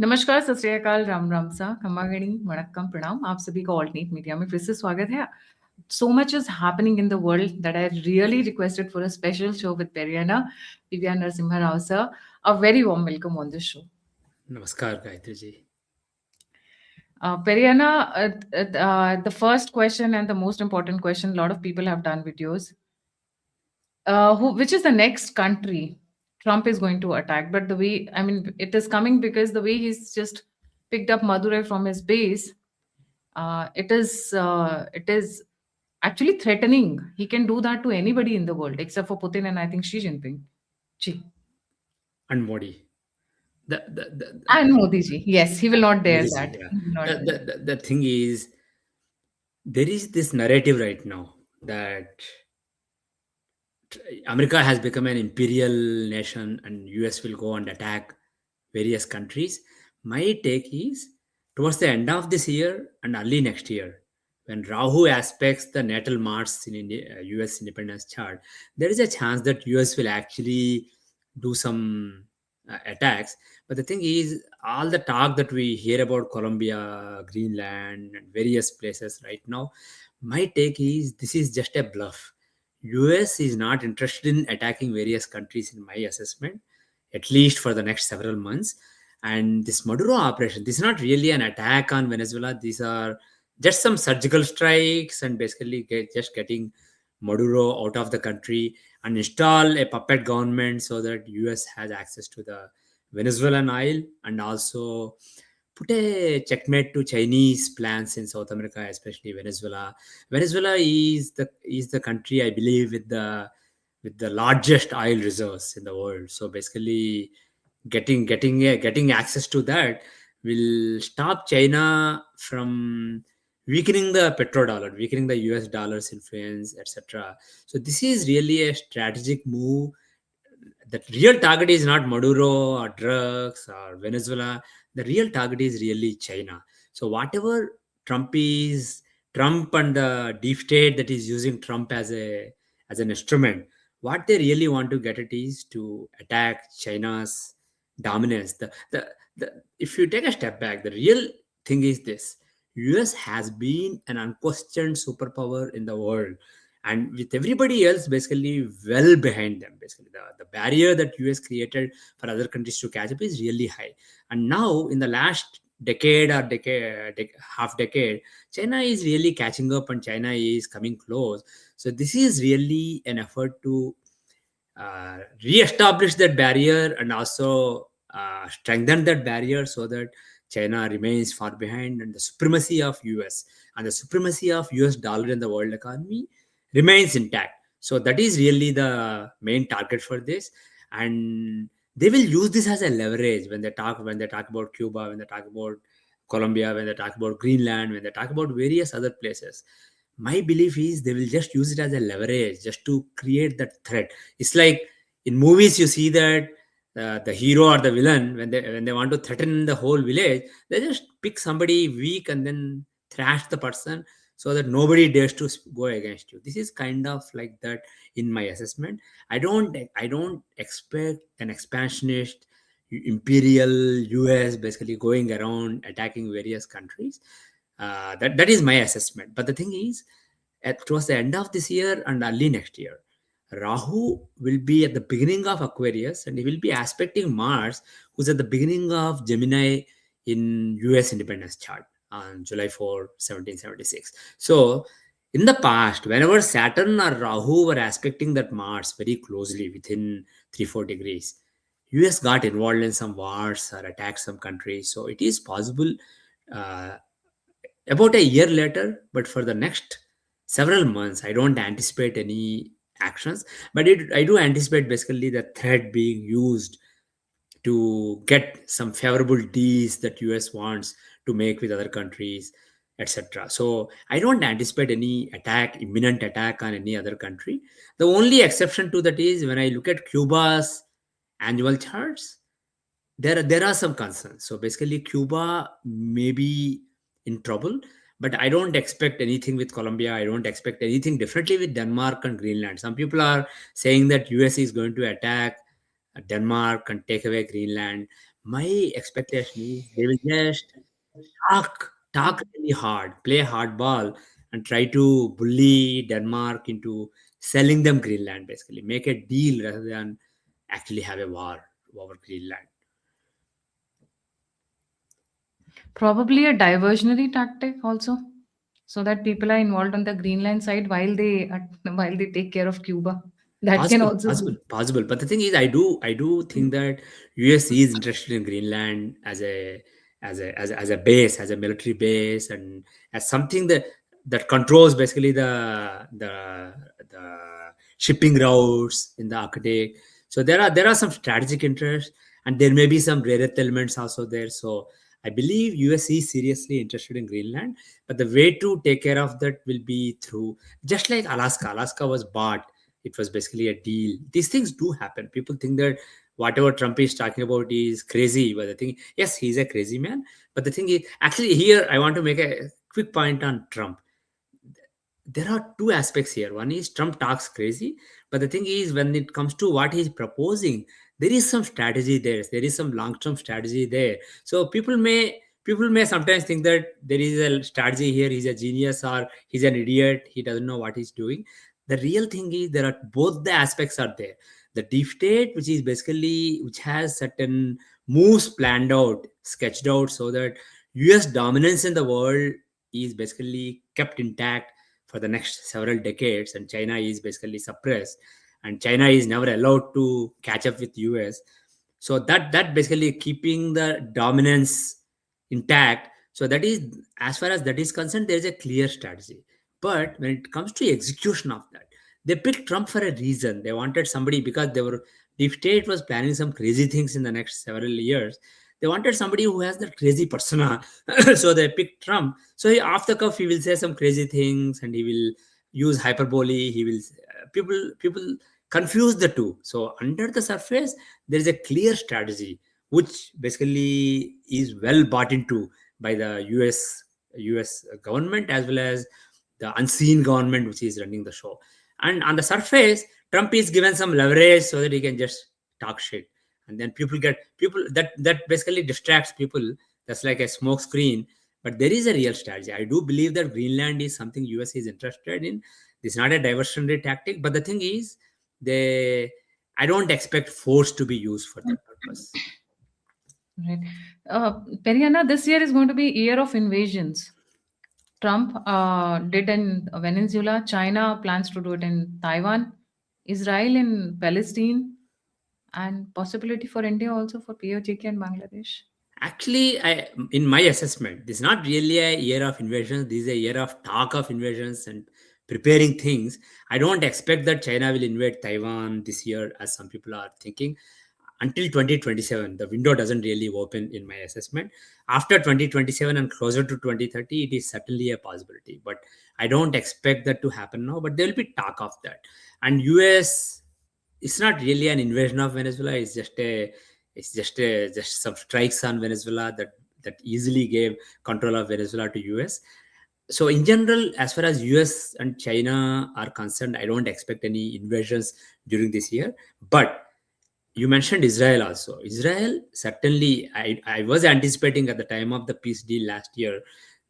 नमस्कार, सत श्री अकाल, राम राम सा, खम्मा गणी, वणक्कम, प्रणाम। आप सभी को ऑल्टरनेट मीडिया में फिर से स्वागत है। So much is happening in the world that I really requested for a special show with Periana, PVR Narasimha Rao sir. A very warm welcome on this show. Namaskar, Gayatri ji. Periana, the first question and the most important question, a lot of people have done videos. Which is the next country Trump is going to attack? But the way, I mean, it is coming because the way he's just picked up Madurai from his base, it is actually threatening. He can do that to anybody in the world except for Putin and I think Xi Jinping. Ji. And Modi. And Modi ji. Yes, he will not dare Modi ji, that. yeah. He will not dare that. The thing is, there is this narrative right now that America has become an imperial nation and US will go and attack various countries. My take is, towards the end of this year and early next year, when Rahu aspects the natal Mars in India, US independence chart, there is a chance that US will actually do some attacks. But the thing is, all the talk that we hear about Colombia, Greenland, and various places right now, my take is this is just a bluff. US is not interested in attacking various countries in my assessment, at least for the next several months. And this Maduro operation, this is not really an attack on Venezuela. These are just some surgical strikes and basically just getting Maduro out of the country and install a puppet government so that US has access to the Venezuelan oil and also put a checkmate to Chinese plans in South America, especially Venezuela. Venezuela is the country, I believe, with the largest oil reserves in the world. So basically, getting access to that will stop China from weakening the petrodollar, weakening the US dollar's influence, etc. So this is really a strategic move. The real target is not Maduro or drugs or Venezuela. The real target is really China. So whatever Trump and the deep state that is using Trump as an instrument, what they really want to get it is to attack China's dominance. If you take a step back, the real thing is this: US has been an unquestioned superpower in the world, and with everybody else basically well behind them. Basically, the barrier that US created for other countries to catch up is really high. And now, in the last half decade, China is really catching up, and China is coming close. So this is really an effort to re-establish that barrier and also strengthen that barrier so that China remains far behind, and the supremacy of US and the supremacy of US dollar in the world economy remains intact. So that is really the main target for this, and they will use this as a leverage when they talk about Cuba, when they talk about Colombia, when they talk about Greenland, when they talk about various other places. My belief is they will just use it as a leverage just to create that threat. It's like in movies you see that the hero or the villain, when they want to threaten the whole village, they just pick somebody weak and then thrash the person so that nobody dares to go against you. This is kind of like that in my assessment. I don't expect an expansionist imperial US basically going around attacking various countries. That is my assessment. But the thing is, towards the end of this year and early next year, Rahu will be at the beginning of Aquarius and he will be aspecting Mars, who's at the beginning of Gemini in US independence chart on July 4, 1776. So, in the past, whenever Saturn or Rahu were aspecting that Mars very closely within 3-4 degrees, US got involved in some wars or attacked some countries. So, it is possible uh, about a year later, but for the next several months, I don't anticipate any actions. But I do anticipate basically the threat being used to get some favorable deals that US wants to make with other countries, etc. So I don't anticipate any imminent attack on any other country. The only exception to that is when I look at Cuba's annual charts, there are some concerns. So basically, Cuba may be in trouble, but I don't expect anything with Colombia. I don't expect anything differently with Denmark and Greenland. Some people are saying that US is going to attack Denmark and take away Greenland. my expectation is they will just talk really hard, play hardball, and try to bully Denmark into selling them Greenland. Basically, make a deal rather than actually have a war over Greenland. Probably a diversionary tactic also, so that people are involved on the Greenland side while they take care of Cuba. That can Possible, also possible, be. possible. But the thing is, I do think that US is interested in Greenland as a base, as a military base, and as something that controls basically the shipping routes in the Arctic. So there are some strategic interests, and there may be some rare earth elements also there. So I believe US is seriously interested in Greenland, but the way to take care of that will be through, just like Alaska. Alaska was bought, it was basically a deal. These things do happen. People think that whatever Trump is talking about is crazy, but the thing, yes, he's a crazy man. But the thing is, actually, here I want to make a quick point on Trump. There are two aspects here. One is Trump talks crazy, but the thing is, when it comes to what he's proposing, there is some strategy there. There is some long-term strategy there. So people may sometimes think that there is a strategy here. He's a genius or he's an idiot. He doesn't know what he's doing. The real thing is there are both the aspects are there. The deep state, which has certain moves planned out, sketched out, so that U.S. dominance in the world is basically kept intact for the next several decades, and China is basically suppressed, and China is never allowed to catch up with US. So that basically keeping the dominance intact. So that is, as far as that is concerned, there is a clear strategy. But when it comes to execution of that, they picked Trump for a reason. They wanted somebody because the state was planning some crazy things in the next several years. They wanted somebody who has that crazy persona. So they picked Trump. So off the cuff, he will say some crazy things, and he will use hyperbole. People confuse the two. So under the surface, there is a clear strategy which basically is well bought into by the US government, as well as the unseen government which is running the show. And on the surface, Trump is given some leverage so that he can just talk shit, and then people that basically distracts people. That's like a smoke screen. But there is a real strategy. I do believe that Greenland is something US is interested in. This is not a diversionary tactic, but the thing is, they I don't expect force to be used for that purpose. Right. Periana, this year is going to be year of invasions. Trump did in Venezuela. China plans to do it in Taiwan. Israel in Palestine, and possibility for India also for POJK and Bangladesh. Actually, in my assessment, this is not really a year of invasions. This is a year of talk of invasions and preparing things. I don't expect that China will invade Taiwan this year, as some people are thinking. Until 2027, the window doesn't really open in my assessment. After 2027 and closer to 2030, it is certainly a possibility. But I don't expect that to happen now. But there will be talk of that. And US, it's not really an invasion of Venezuela. It's just some strikes on Venezuela that easily gave control of Venezuela to US. So in general, as far as US and China are concerned, I don't expect any invasions during this year. But you mentioned Israel also. Israel, certainly, I was anticipating at the time of the peace deal last year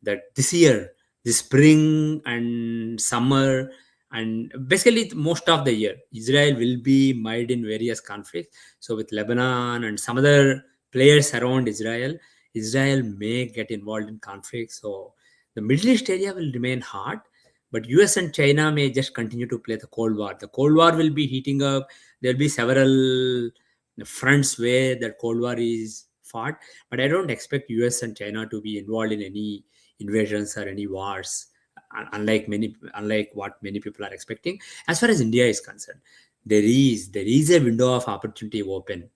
that this year, this spring and summer, and basically most of the year, Israel will be mired in various conflicts. So with Lebanon and some other players around Israel, Israel may get involved in conflicts. So the Middle East area will remain hot, but US and China may just continue to play the Cold War. The Cold War will be heating up. There'll be several fronts where that Cold War is fought, but I don't expect US and China to be involved in any invasions or any wars, unlike what many people are expecting. As far as India is concerned, there is a window of opportunity open,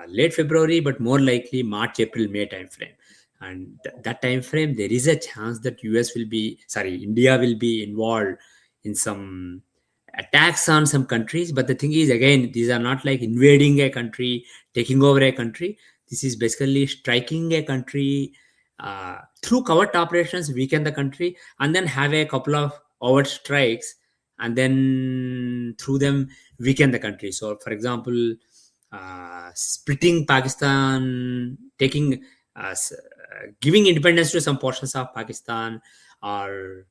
late February, but more likely March, April, May timeframe. And that time frame, there is a chance that India will be involved in some attacks on some countries. But the thing is, again, these are not like invading a country, taking over a country. This is basically striking a country through covert operations, weaken the country, and then have a couple of overt strikes, and then through them weaken the country. So for example, splitting Pakistan, giving independence to some portions of Pakistan, or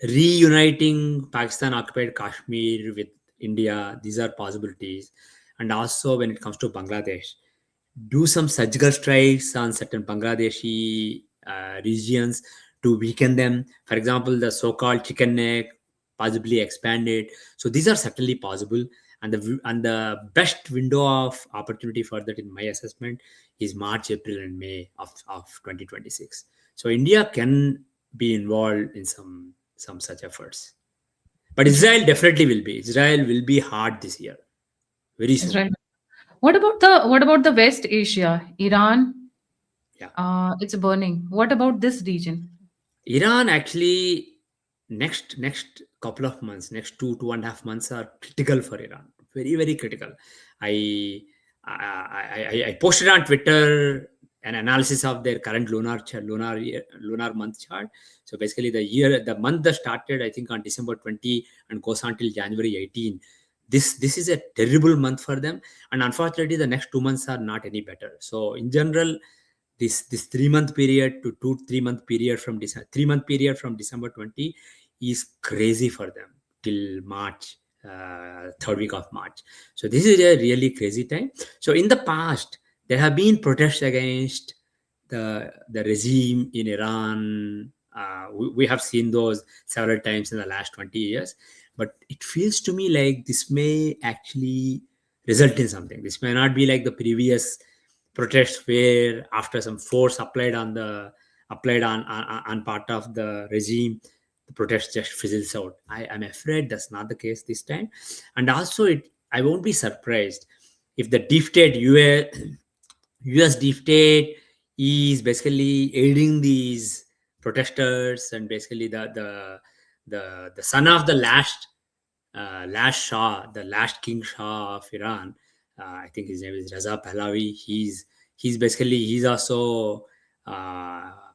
reuniting Pakistan occupied Kashmir with India. These are possibilities. And also, when it comes to Bangladesh, do some surgical strikes on certain Bangladeshi regions to weaken them. For example, the so-called chicken neck, possibly expand it. So these are certainly possible. And the best window of opportunity for that, in my assessment, is March, April, and May of 2026. So India can be involved in some such efforts. But Israel definitely will be. Israel will be hard this year, very soon. Israel. What about the West Asia? Iran, Yeah. it's burning. What about this region? Iran actually, next couple of months, next 2.5 months are critical for Iran. Very, very critical. I I posted on Twitter an analysis of their current lunar month chart. So basically, the month that started, I think, on December 20 and goes on till January 18. This is a terrible month for them, and unfortunately, the next 2 months are not any better. So in general, this 3 month period to 2 3 month period from December 3 month period from December 20 is crazy for them till March, third week of March. So this is a really crazy time. So in the past, there have been protests against the regime in Iran. We have seen those several times in the last 20 years. But it feels to me like this may actually result in something. This may not be like the previous protests where after some force applied on part of the regime, the protest just fizzles out. I'm afraid that's not the case this time. And also, I won't be surprised if the deep state US deep state is basically aiding these protesters, and basically the son of the last Shah, the last King Shah of Iran. I think his name is Reza Pahlavi. He's also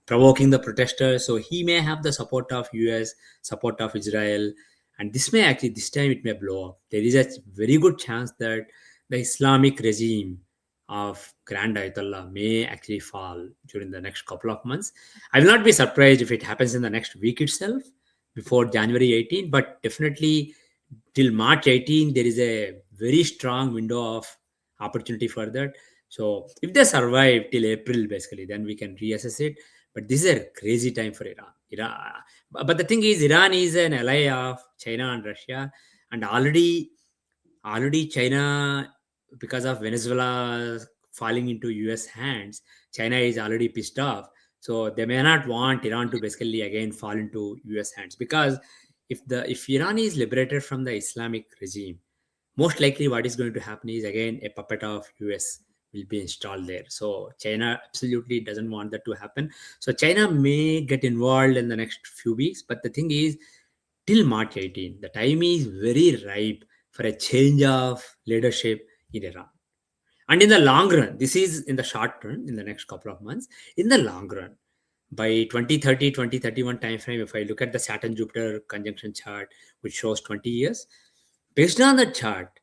provoking the protesters. So he may have the support of US, support of Israel, and this time it may blow up. There is a very good chance that the Islamic regime of Grand Ayatollah may actually fall during the next couple of months. I will not be surprised if it happens in the next week itself, before January 18, but definitely till March 18, there is a very strong window of opportunity for that. So if they survive till April, basically, then we can reassess it. But this is a crazy time for Iran. But the thing is, Iran is an ally of China and Russia, and already China, because of Venezuela falling into US hands, China is already pissed off. So they may not want Iran to basically again fall into US hands, because if Iran is liberated from the Islamic regime, most likely what is going to happen is again a puppet of US will be installed there. So China absolutely doesn't want that to happen. So China may get involved in the next few weeks, but the thing is, till March 18, the time is very ripe for a change of leadership in Iran. And in the long run, this is in the short run, in the next couple of months. In the long run, by 2030, 2031 timeframe, if I look at the Saturn Jupiter conjunction chart, which shows 20 years, based on the chart,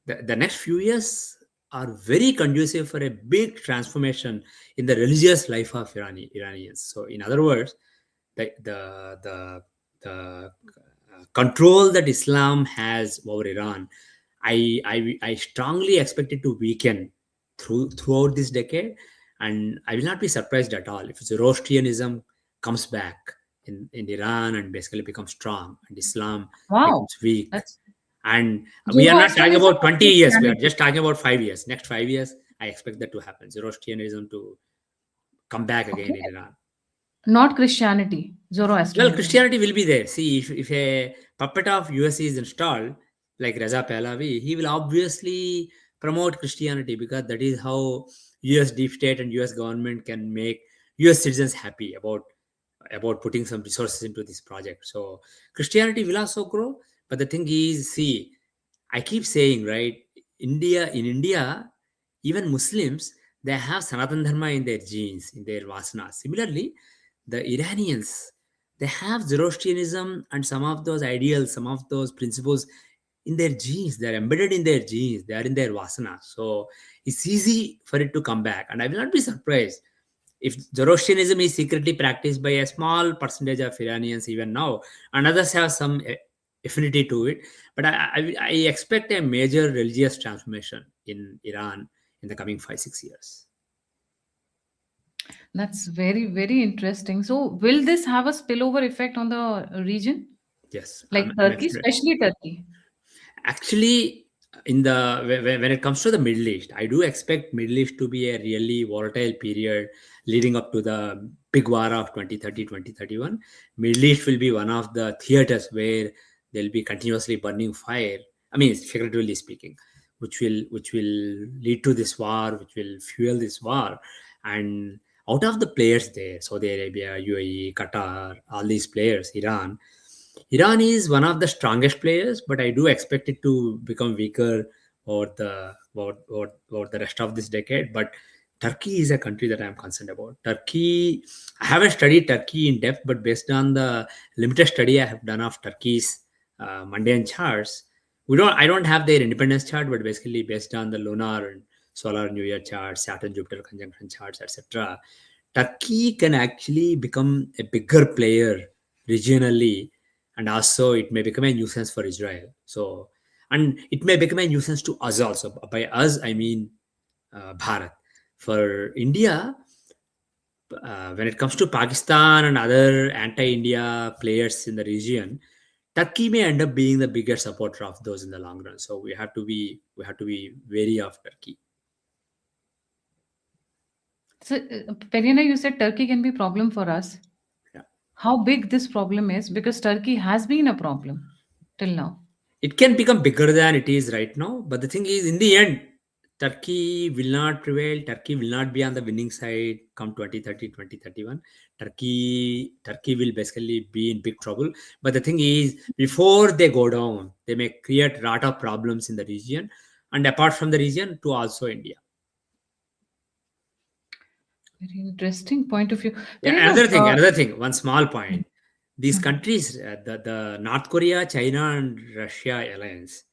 the next few years are very conducive for a big transformation in the religious life of Iranians. So, in other words, the control that Islam has over Iran, I strongly expect it to weaken throughout this decade, and I will not be surprised at all if Zoroastrianism comes back in Iran and basically becomes strong, and Islam Wow, becomes weak. that's And we are not talking Zoroastrianism about or 20 years; we are Christianity. just talking about 5 years. Next 5 years, I expect that to happen. Zoroastrianism to come back again in Okay, Iran. not Christianity, Well, Zoroastrianism. Christianity will be there. See, if a puppet of US is installed, like Reza Pahlavi, he will obviously promote Christianity, because that is how US deep state and US government can make US citizens happy about putting some resources into this project. So Christianity will also grow. But the thing is, see, I keep saying, right, in India, even Muslims, they have Sanatan Dharma in their genes, in their vasana. Similarly, the Iranians, they have Zoroastrianism and some of those ideals, some of those principles in their genes. They're embedded in their genes. They are in their vasana. So it's easy for it to come back. And I will not be surprised if Zoroastrianism is secretly practiced by a small percentage of Iranians even now, and others have some affinity to it. But I expect a major religious transformation in Iran in the coming 5 6 years. That's very, very interesting. So, will this have a spillover effect on the region, Yes, like I'm Turkey, especially Turkey? actually in the when it comes to the Middle East, I do expect Middle East to be a really volatile period leading up to the big war of 2030 2031. Middle East will be one of the theaters where there'll be continuously burning fire. I mean, figuratively speaking, which will lead to this war, which will fuel this war. And out of the players there, Saudi Arabia, UAE, Qatar, all these players, Iran is one of the strongest players, but I do expect it to become weaker over the rest of this decade. But Turkey is a country that I'm concerned about. Turkey, I haven't studied Turkey in depth, but based on the limited study I have done of Turkey's mundane charts, I don't have their independence chart, but basically based on the lunar and solar New Year charts, Saturn Jupiter conjunction charts, etc. Turkey can actually become a bigger player regionally, and also it may become a nuisance for Israel. So, and it may become a nuisance to us also. By us, I mean Bharat. For India, when it comes to Pakistan and other anti-India players in the region, Turkey may end up being the bigger supporter of those in the long run. So we have to be wary of Turkey. So, Perina, you said Turkey can be problem for us. Yeah. How big this problem is? Because Turkey has been a problem till now. It can become bigger than it is right now, but the thing is, in the end, Turkey will not prevail. Turkey will not be on the winning side come 2030 2031. Turkey will basically be in big trouble. But the thing is, before they go down, they may create a lot of problems in the region, and apart from the region, to also India. Very interesting point of view. Yeah, Perina, another thing, one small point. These countries, the North Korea, China, and Russia alliance,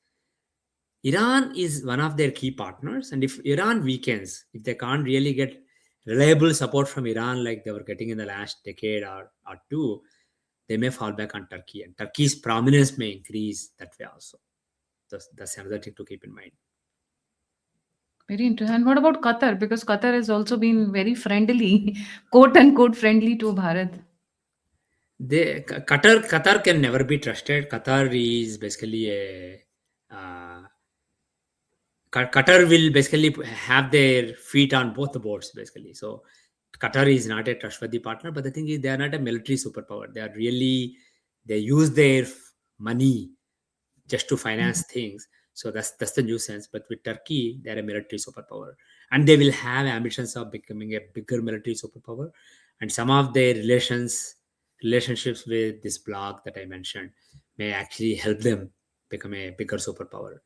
Iran is one of their key partners, and if Iran weakens, if they can't really get reliable support from Iran like they were getting in the last decade or two, they may fall back on Turkey, and Turkey's prominence may increase that way also. That's another thing to keep in mind. very interesting. And what about Qatar? Because Qatar has also been very friendly, quote unquote friendly to Bharat. Qatar can never be trusted. Qatar is basically a Qatar will basically have their feet on both the boards, basically. So Qatar is not a trustworthy partner, but the thing is, they are not a military superpower. They use their money just to finance things. So that's the nuisance. But with Turkey, they're a military superpower, and they will have ambitions of becoming a bigger military superpower. And some of their relationships with this bloc that I mentioned may actually help them become a bigger superpower.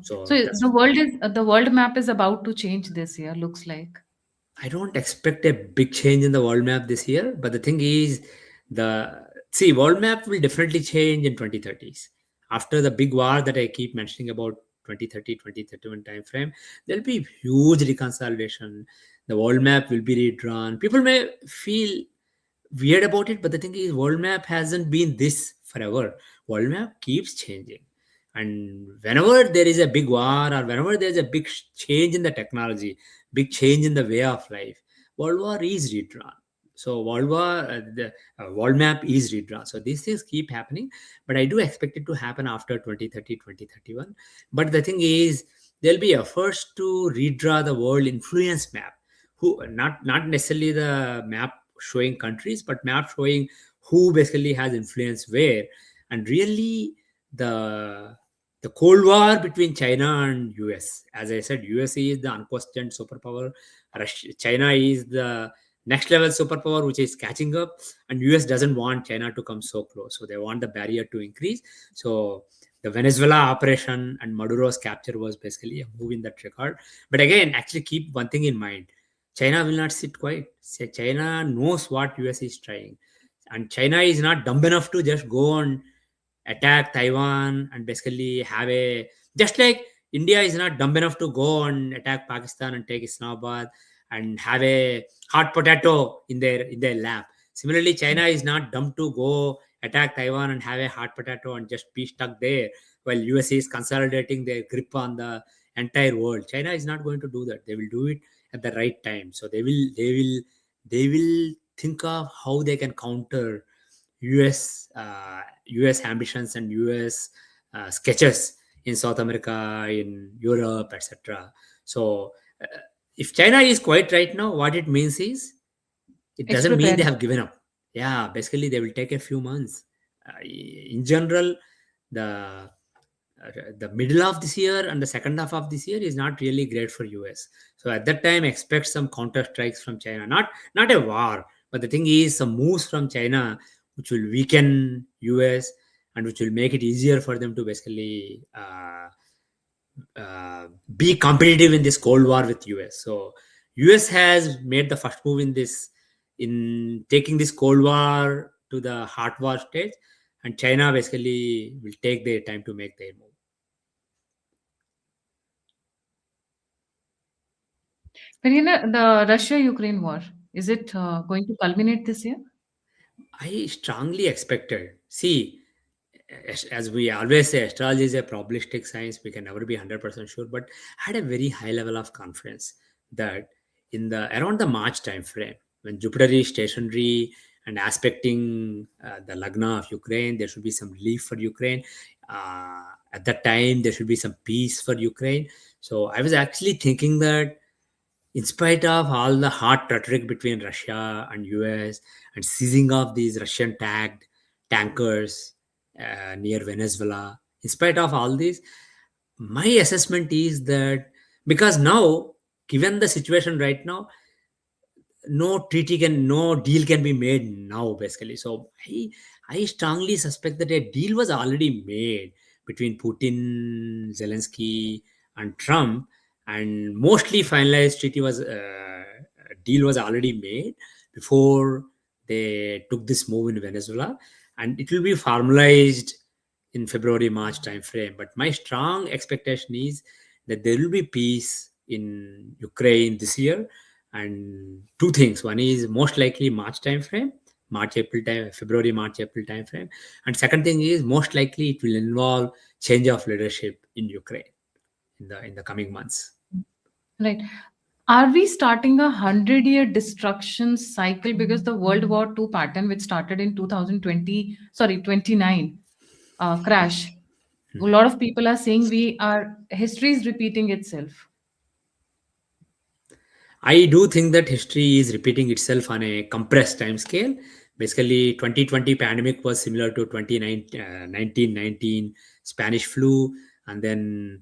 So So that's the world map is about to change this year. Looks like. I don't expect a big change in the world map this year, but the thing is, the world map will definitely change in 2030s. After the big war that I keep mentioning about 2030, 2031 time frame, there'll be huge reconsolidation. The world map will be redrawn. People may feel weird about it, but the thing is, world map hasn't been this forever. World map keeps changing, and whenever there is a big war or whenever there is a big change in the technology, big change in the way of life, world war is redrawn. So the world map is redrawn. So these things keep happening, but I do expect it to happen after 2030 2031. But the thing is, there'll be efforts to redraw the world influence map, who not necessarily the map showing countries, but map showing who basically has influence where. And really, the the Cold War between China and US, as I said, USA is the unquestioned superpower. China is the next level superpower, which is catching up, and US doesn't want China to come so close, so they want the barrier to increase. So the Venezuela operation and Maduro's capture was basically a move in that regard. But again, actually keep one thing in mind: China will not sit quiet. China knows what US is trying, and China is not dumb enough to just go on attack Taiwan and basically have a, just like India is not dumb enough to go and attack Pakistan and take Islamabad and have a hot potato in their lap. Similarly, China is not dumb to go attack Taiwan and have a hot potato and just be stuck there while US is consolidating their grip on the entire world. China is not going to do that. They will do it at the right time. So they will think of how they can counter US ambitions and US sketches in South America, in Europe, etc. So if China is quiet right now, what it means is it It's doesn't mean they preparing. have given up. Yeah, basically they will take a few months. In general, the the middle of this year and the second half of this year is not really great for US. So at that time, expect some counter strikes from China. Not a war, but the thing is some moves from China which will weaken US and which will make it easier for them to basically be competitive in this cold war with US. So US has made the first move in this, in taking this cold war to the hot war stage, and China basically will take their time to make their move. But the Russia-Ukraine war, is it going to culminate this year? I strongly expected. See, as we always say, astrology is a probabilistic science. We can never be 100% sure, but I had a very high level of confidence that in the around the March time frame, when Jupiter is stationary and aspecting the Lagna of Ukraine, there should be some relief for Ukraine. At that time, there should be some peace for Ukraine. So I was actually thinking that in spite of all the hot rhetoric between Russia and US and seizing of these Russian tagged tankers near Venezuela, in spite of all this, my assessment is that because now, given the situation right now, no deal can be made now basically. So I strongly suspect that a deal was already made between Putin, Zelensky, and Trump, and mostly finalized treaty was deal was already made before they took this move in Venezuela, and it will be formalized in February March time frame. But my strong expectation is that there will be peace in Ukraine this year, and two things. One is most likely March time frame, March April time, February March April time frame, and second thing is most likely it will involve change of leadership in Ukraine in the coming months. Right. Are we starting a 100-year destruction cycle because the World War II pattern, which started in 2020, sorry, 29, crash? A lot of people are saying history is repeating itself. I do think that history is repeating itself on a compressed time scale. Basically, 2020 pandemic was similar to 1919 Spanish flu, and then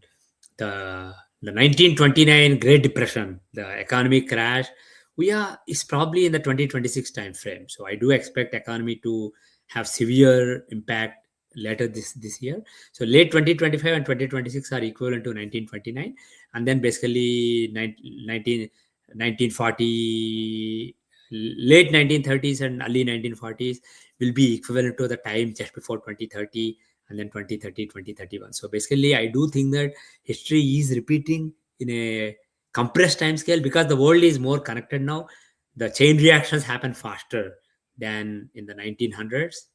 the 1929 Great Depression, the economic crash. We are is probably in the 2026 time frame. So I do expect economy to have severe impact later this year. So late 2025 and 2026 are equivalent to 1929, and then basically 1940, late 1930s and early 1940s will be equivalent to the time just before 2030, and then 2030 2031. So basically I do think that history is repeating in a compressed time scale because the world is more connected now. The chain reactions happen faster than in the 1900s.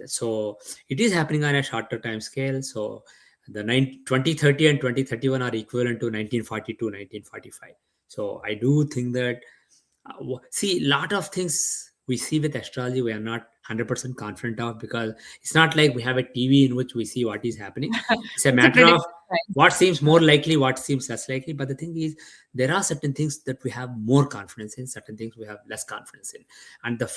So it is happening on a shorter time scale. So the 2030 and 2031 are equivalent to 1942 1945. So I do think that see, a lot of things we see with astrology we are not 100% confident of, because it's not like we have a TV in which we see what is happening. It's a It's a matter of prediction science. what seems more likely, what seems less likely. But the thing is, there are certain things that we have more confidence in, certain things we have less confidence in, and the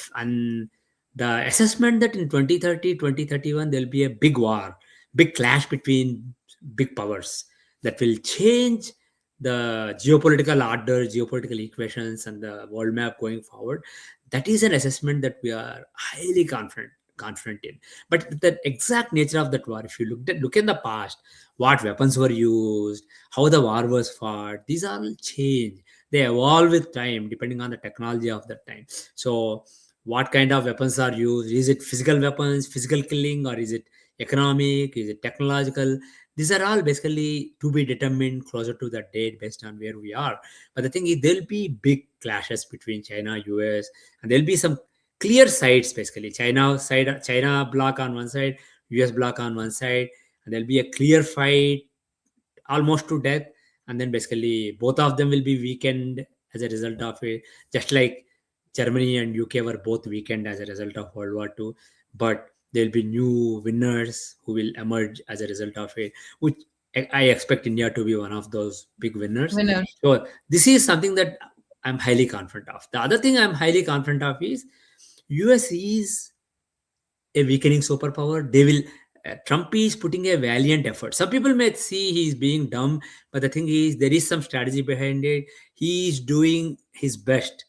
assessment that in 2030 2031 there'll be a big war, big clash between big powers that will change the geopolitical order, geopolitical equations, and the world map going forward. That is an assessment that we are highly confident in. But the exact nature of that war, if you look in the past, what weapons were used, how the war was fought, these are all change. They evolve with time depending on the technology of that time. So what kind of weapons are used? Is it physical weapons, physical killing, or is it economic, is it technological? These are all basically to be determined closer to the date based on where we are. But the thing is, there'll be big clashes between China, US, and there'll be some clear sides basically. China block on one side, US block on one side, and there'll be a clear fight almost to death, and then basically both of them will be weakened as a result of it, just like Germany and UK were both weakened as a result of World War II. But there'll be new winners who will emerge as a result of it, which I expect India to be one of those big winners. Winner. So this is something that I'm highly confident of. The other thing I'm highly confident of is US is a weakening superpower. They will. Trump is putting a valiant effort. Some people may see he's being dumb, but the thing is, there is some strategy behind it. He is doing his best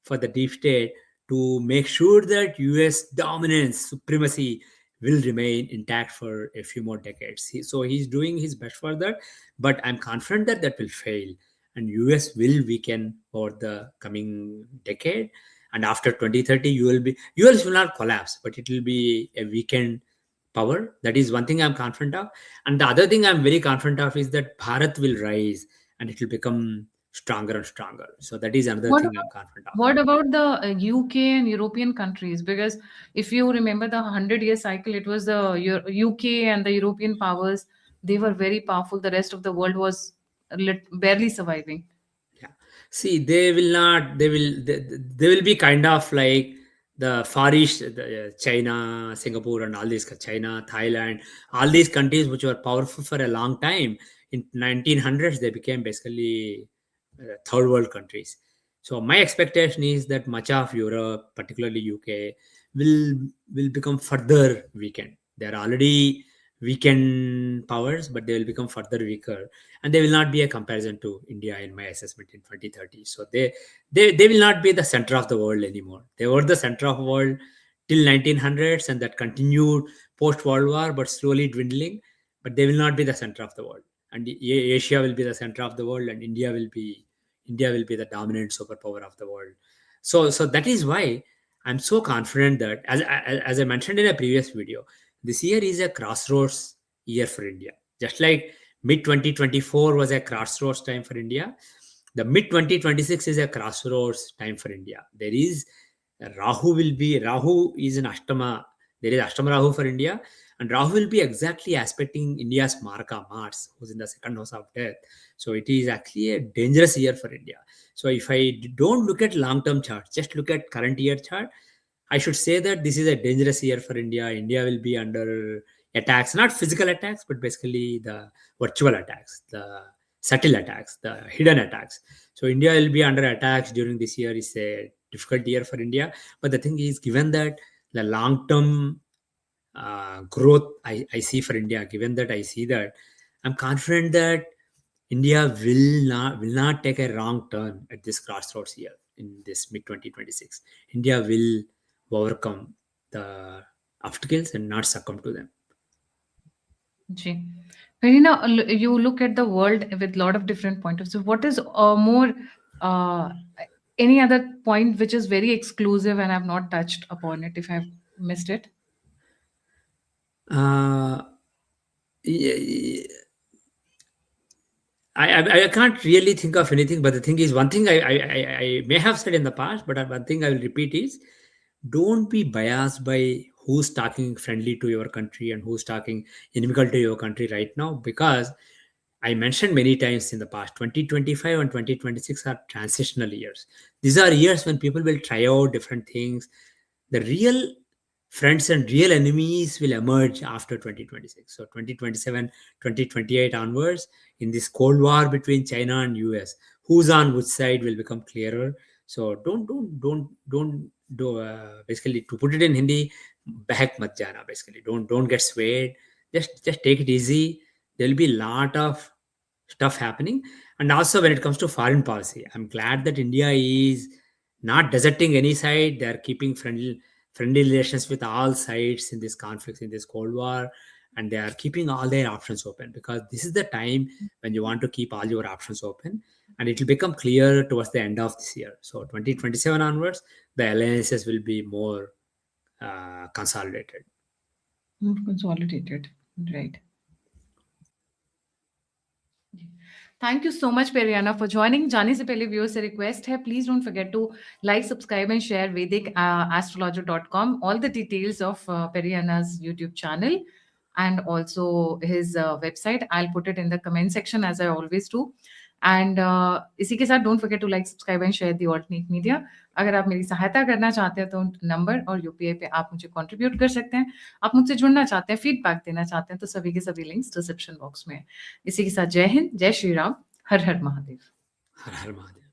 for the deep state to make sure that US dominance, supremacy will remain intact for a few more decades. So he's doing his best for that, but I'm confident that that will fail and US will weaken over the coming decade. And after 2030, US will not collapse, but it will be a weakened power. That is one thing I'm confident of. And the other thing I'm very confident of is that Bharat will rise and it will become stronger and stronger. So that is another What thing I'm about confident of. what about the UK and European countries? Because if you remember the 100-year cycle, it was the UK and the European powers. They were very powerful. The rest of the world was barely surviving. Yeah. See, they will not. They will be kind of like the Far East, China, Singapore, and all these China, Thailand, all these countries which were powerful for a long time. In 1900s, they became basically third world countries. So my expectation is that much of Europe, particularly UK, will will become further weakened. They are already weakened powers, but they will become further weaker, and they will not be a comparison to India in my assessment in 2030. So they will not be the center of the world anymore. They were the center of the world till 1900s, and that continued post World War, but slowly dwindling. But they will not be the center of the world, and Asia will be the center of the world, and India will be the dominant superpower of the world. So that is why I'm so confident that, as I mentioned in a previous video, this year is a crossroads year for India. Just like mid 2024 was a crossroads time for India, the mid 2026 is a crossroads time for India. Rahu is an Ashtama. There is Ashtama Rahu for India, and Rahu will be exactly aspecting India's Marka, Mars, who's in the second house of death. So it is actually a dangerous year for India. So if I don't look at long-term chart, just look at current year chart, I should say that this is a dangerous year for India. India will be under attacks, not physical attacks, but basically the virtual attacks, the subtle attacks, the hidden attacks. So India will be under attacks during this year. Is a difficult year for India. But the thing is, given that the long-term growth I see for India, given that I see that, I'm confident that India will not take a wrong turn at this crossroads year in this mid 2026. India will overcome the obstacles and not succumb to them. Ji. Marina, you look at the world with a lot of different points of view. What is more, uh, any other point which is very exclusive and I've not touched upon it if I've missed it? Uh, I can't really think of anything, but the thing is, one thing I may have said in the past, but one thing I will repeat is, don't be biased by who's talking friendly to your country and who's talking inimical to your country right now, because I mentioned many times in the past, 2025 and 2026 are transitional years. These are years when people will try out different things. The real friends and real enemies will emerge after 2026. So 2027, 2028 onwards, in this Cold War between China and US, who's on which side will become clearer. So don't do basically, to put it in Hindi, bahak mat jana. Basically, don't get swayed. Just take it easy. There'll be a lot of stuff happening. And also, when it comes to foreign policy, I'm glad that India is not deserting any side. They're keeping friendly relations with all sides in this conflict, in this Cold War, and they are keeping all their options open, because this is the time when you want to keep all your options open, and it will become clear towards the end of this year. So 2027 onwards, the alliances will be more consolidated. Consolidated, right. Thank you so much, Periana, for joining. जाने से पहले viewers से request है, please don't forget to like, subscribe, and share VedicAstrologer.com. All the details of Periana's YouTube channel and also his website. I'll put it in the comment section as I always do. And इसी के साथ don't forget to like, subscribe, and share the alternate media. अगर आप मेरी सहायता करना चाहते हैं तो नंबर और यूपीआई पे आप मुझे कंट्रीब्यूट कर सकते हैं. आप मुझसे जुड़ना चाहते हैं, फीडबैक देना चाहते हैं तो सभी के सभी लिंक्स डिस्क्रिप्शन बॉक्स में है. इसी के साथ जय हिंद, जय श्री राम, हर हर महादेव. हर हर महादेव.